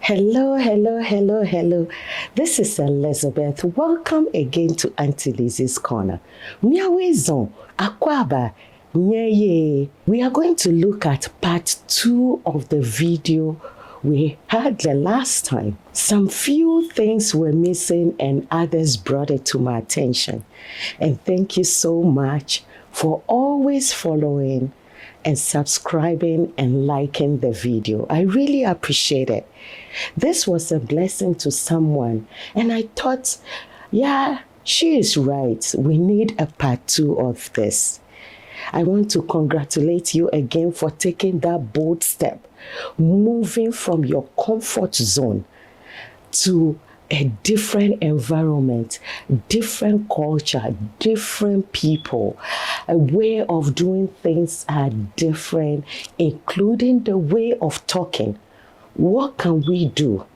Hello, hello, hello, hello. This is Elizabeth. Welcome again to Auntie Lizzie's Corner. Miawezon, Akwaba, Nyeye. We are going to look at part 2 of the video we had the last time. Some few things were missing and others brought it to my attention. And thank you so much for always following and subscribing and liking the video. I really appreciate it. This was a blessing to someone, and I thought, yeah, she is right. We need a part 2 of this. I want to congratulate you again for taking that bold step, moving from your comfort zone to a different environment, different culture, different people. A way of doing things are different, including the way of talking. What can we do?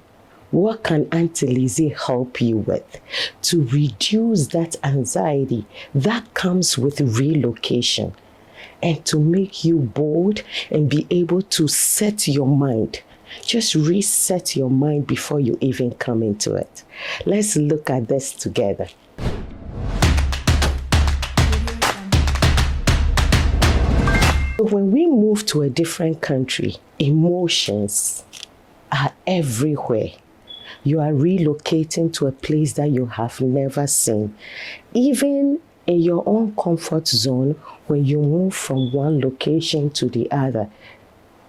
What can Auntie Lizzie help you with to reduce that anxiety that comes with relocation and to make you bold and be able to set your mind? Just reset your mind before you even come into it. Let's look at this together. When we move to a different country, emotions are everywhere. You are relocating to a place that you have never seen. Even in your own comfort zone, when you move from one location to the other,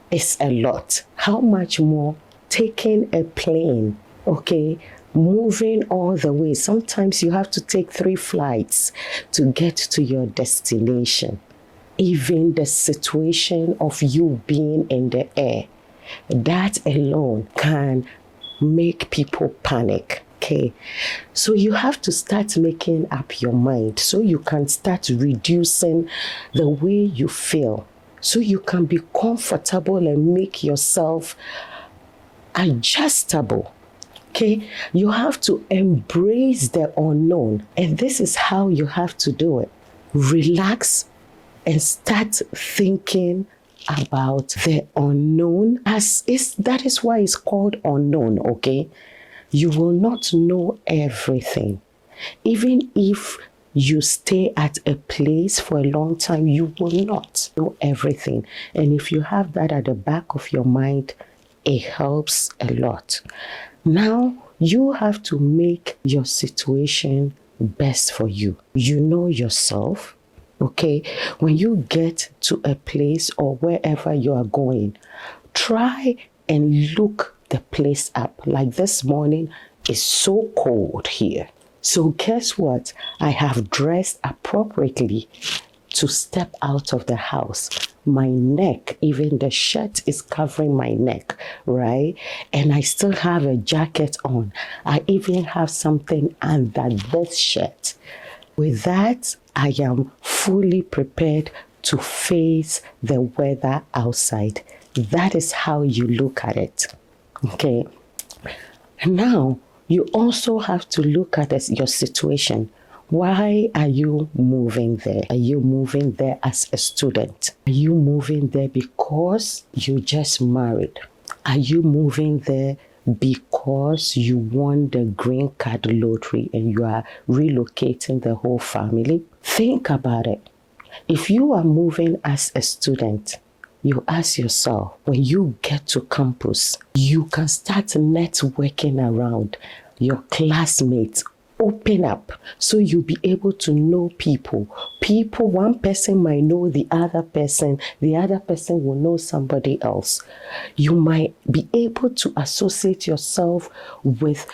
it's a lot. How much more taking a plane, okay, moving all the way. Sometimes you have to take 3 flights to get to your destination. Even the situation of you being in the air, that alone can make people panic. Okay, so you have to start making up your mind so you can start reducing the way you feel, so you can be comfortable and make yourself adjustable. Okay, you have to embrace the unknown, and this is how you have to do it. Relax and start thinking about the unknown. That is why it's called unknown, okay? You will not know everything. Even if you stay at a place for a long time, you will not know everything. And if you have that at the back of your mind, it helps a lot. Now, you have to make your situation best for you. You know yourself. Okay, when you get to a place or wherever you are going, try and look the place up. Like this morning, it's so cold here. So guess what? I have dressed appropriately to step out of the house. My neck, even the shirt is covering my neck, right? And I still have a jacket on. I even have something under this shirt. With that, I am fully prepared to face the weather outside. That is how you look at it. Okay. Now, you also have to look at your situation. Why are you moving there? Are you moving there as a student? Are you moving there because you just married? Are you moving there because you won the green card lottery and you are relocating the whole family? Think about it. If you are moving as a student, you ask yourself, when you get to campus, you can start networking around your classmates. Open up so you'll be able to know people. One person might know the other person will know somebody else. You might be able to associate yourself with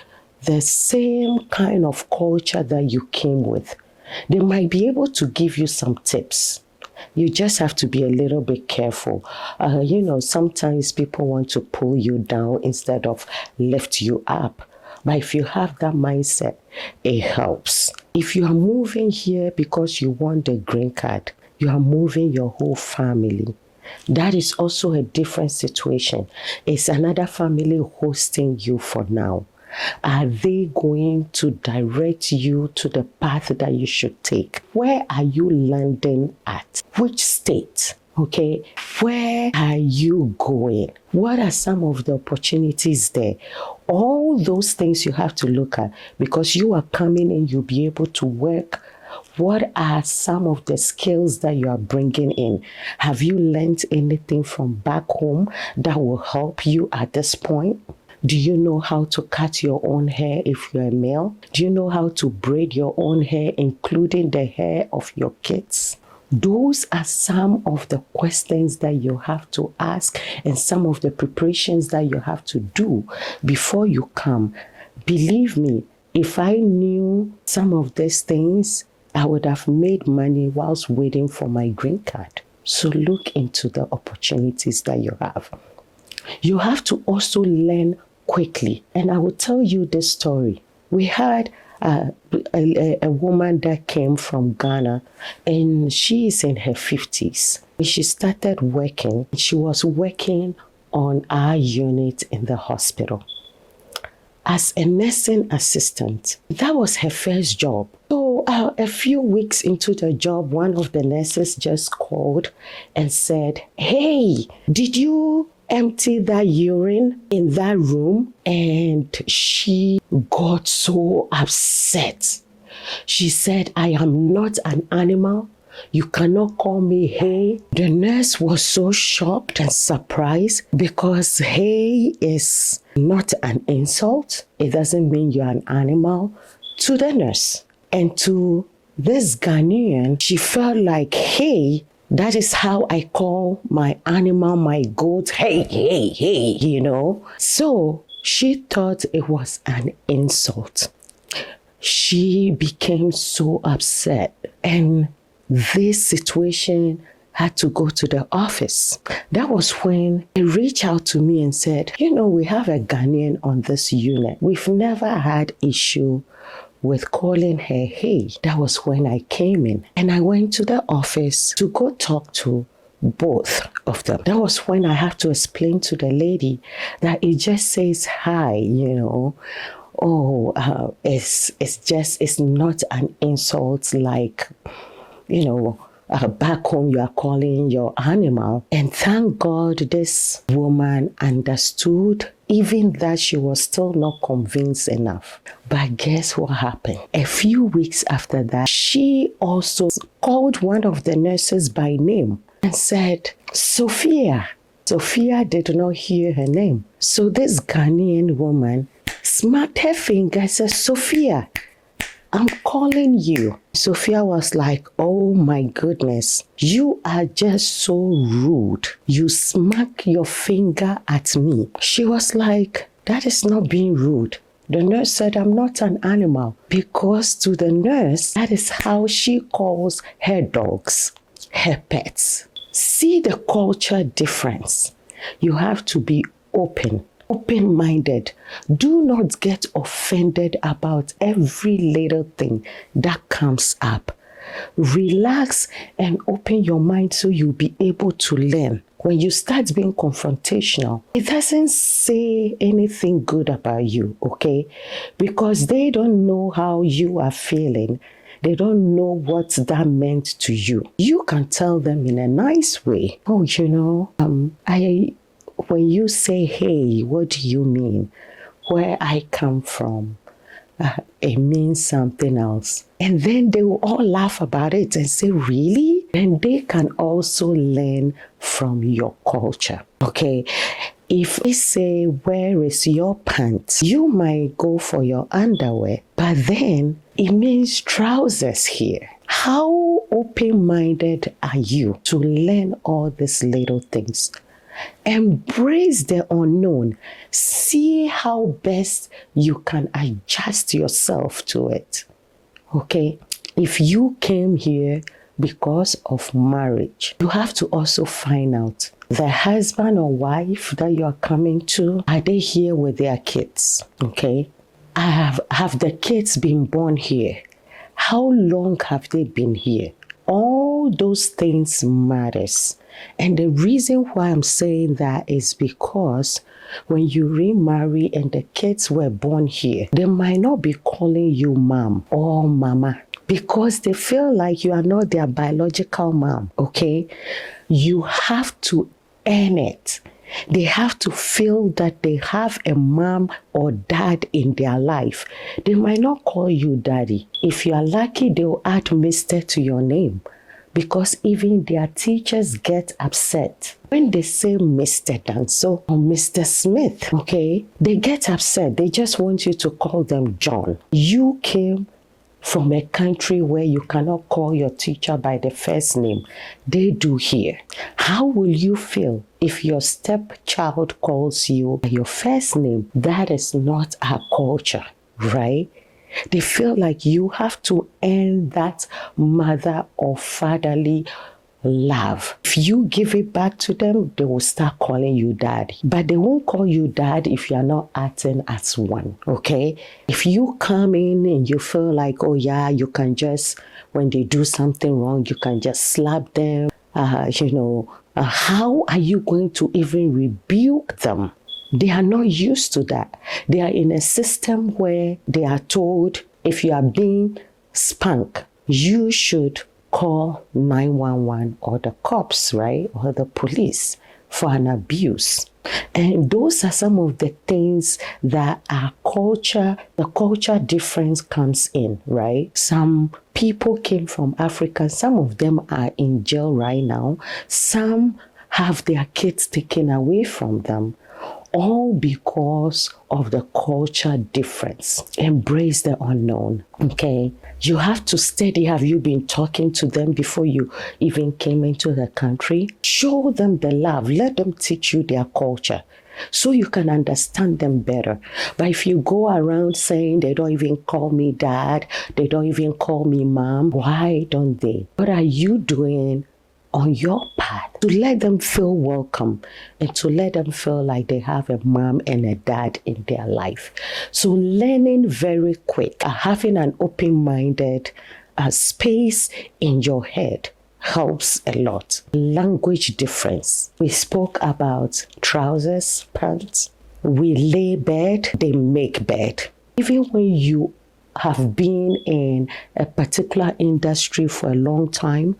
the same kind of culture that you came with. They might be able to give you some tips. You just have to be a little bit careful. Sometimes people want to pull you down instead of lift you up. But if you have that mindset, it helps. If you are moving here because you want the green card, you are moving your whole family. That is also a different situation. It's another family hosting you for now. Are they going to direct you to the path that you should take? Where are you landing at? Which state? Okay, where are you going? What are some of the opportunities there? All those things you have to look at, because you are coming in, you'll be able to work. What are some of the skills that you are bringing in? Have you learned anything from back home that will help you at this point? Do you know how to cut your own hair if you're a male? Do you know how to braid your own hair, including the hair of your kids? Those are some of the questions that you have to ask and some of the preparations that you have to do before you come. Believe me, if I knew some of these things, I would have made money whilst waiting for my green card. So look into the opportunities that you have. You have to also learn quickly. And I will tell you this story. We had a woman that came from Ghana, and she is in her 50s. She started working. She was working on our unit in the hospital as a nursing assistant. That was her first job. So a few weeks into the job, one of the nurses just called and said, "Hey, did you empty that urine in that room?" And she got so upset. She said, "I am not an animal. You cannot call me hey." The nurse was so shocked and surprised because hey is not an insult. It doesn't mean you're an animal to the nurse. And to this Ghanaian, she felt like, hey, that is how I call my animal, my goat, hey, hey, hey, you know. So she thought it was an insult. She became so upset, and this situation had to go to the office. That was when they reached out to me and said, we have a Ghanaian on this unit. We've never had issue with calling her hey. That was when I came in, and I went to the office to go talk to both of them. That was when I had to explain to the lady that it just says hi, it's not an insult like, back home you are calling your animal. And thank God this woman understood, even that she was still not convinced enough. But guess what happened? A few weeks after that, she also called one of the nurses by name and said, Sophia. Sophia did not hear her name. So this Ghanaian woman smacked her finger and said, Sophia, I'm calling you. Sophia was like, oh my goodness, you are just so rude. You smack your finger at me. She was like, that is not being rude. The nurse said, I'm not an animal, because to the nurse, that is how she calls her dogs, her pets. See the culture difference. You have to be open-minded. Do not get offended about every little thing that comes up. Relax and open your mind so you'll be able to learn. When you start being confrontational, it doesn't say anything good about you, okay? Because they don't know how you are feeling. They don't know what that meant to you. You can tell them in a nice way. Oh, when you say, hey, what do you mean? Where I come from, it means something else. And then they will all laugh about it and say, really? And they can also learn from your culture, okay? If they say, where is your pants? You might go for your underwear, but then it means trousers here. How open-minded are you to learn all these little things? Embrace the unknown. See how best you can adjust yourself to it. Okay? If you came here because of marriage, you have to also find out the husband or wife that you are coming to, are they here with their kids? Okay? Have the kids been born here? How long have they been here? All those things matters. And the reason why I'm saying that is because when you remarry and the kids were born here, they might not be calling you mom or mama because they feel like you are not their biological mom, okay? You have to earn it. They have to feel that they have a mom or dad in their life. They might not call you daddy. If you are lucky, they'll add Mr. to your name, because even their teachers get upset when they say Mr. Danso or Mr. Smith, okay? They get upset. They just want you to call them John. You came from a country where you cannot call your teacher by the first name. They do here. How will you feel if your stepchild calls you by your first name? That is not our culture, right? They feel like you have to earn that mother or fatherly love. If you give it back to them, they will start calling you daddy. But they won't call you dad if you are not acting as one, okay? If you come in and you feel like, oh yeah, you can just, when they do something wrong, you can just slap them, how are you going to even rebuke them? They are not used to that. They are in a system where they are told, if you are being spanked, you should call 911 or the cops, right? Or the police for an abuse. And those are some of the things that our culture, the culture difference comes in, right? Some people came from Africa. Some of them are in jail right now. Some have their kids taken away from them. All because of the culture difference. Embrace the unknown, okay? You have to study. Have you been talking to them before you even came into the country? Show them the love. Let them teach you their culture so you can understand them better. But if you go around saying they don't even call me dad, they don't even call me mom, why don't they? What are you doing on your part to let them feel welcome and to let them feel like they have a mom and a dad in their life? So learning very quick, having an open-minded space in your head helps a lot. Language difference. We spoke about trousers, pants. We lay bed, they make bed. Even when you have been in a particular industry for a long time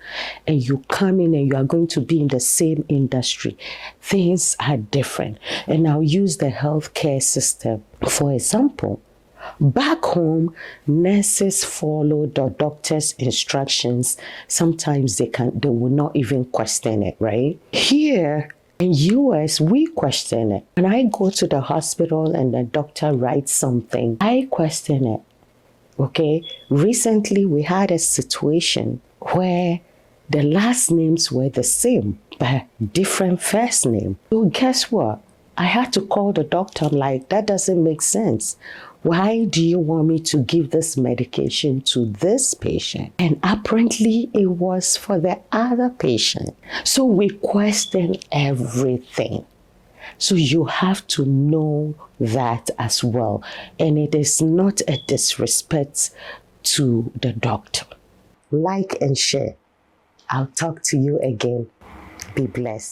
and you come in and you are going to be in the same industry, things are different. And I'll use the healthcare system. For example, back home, nurses follow the doctor's instructions. Sometimes they will not even question it, right? Here in US, we question it. When I go to the hospital and the doctor writes something, I question it. Okay, recently we had a situation where the last names were the same, but different first name. So guess what? I had to call the doctor. I'm like, that doesn't make sense. Why do you want me to give this medication to this patient? And apparently it was for the other patient. So we question everything. So you have to know that as well. And it is not a disrespect to the doctor. Like and share. I'll talk to you again. Be blessed.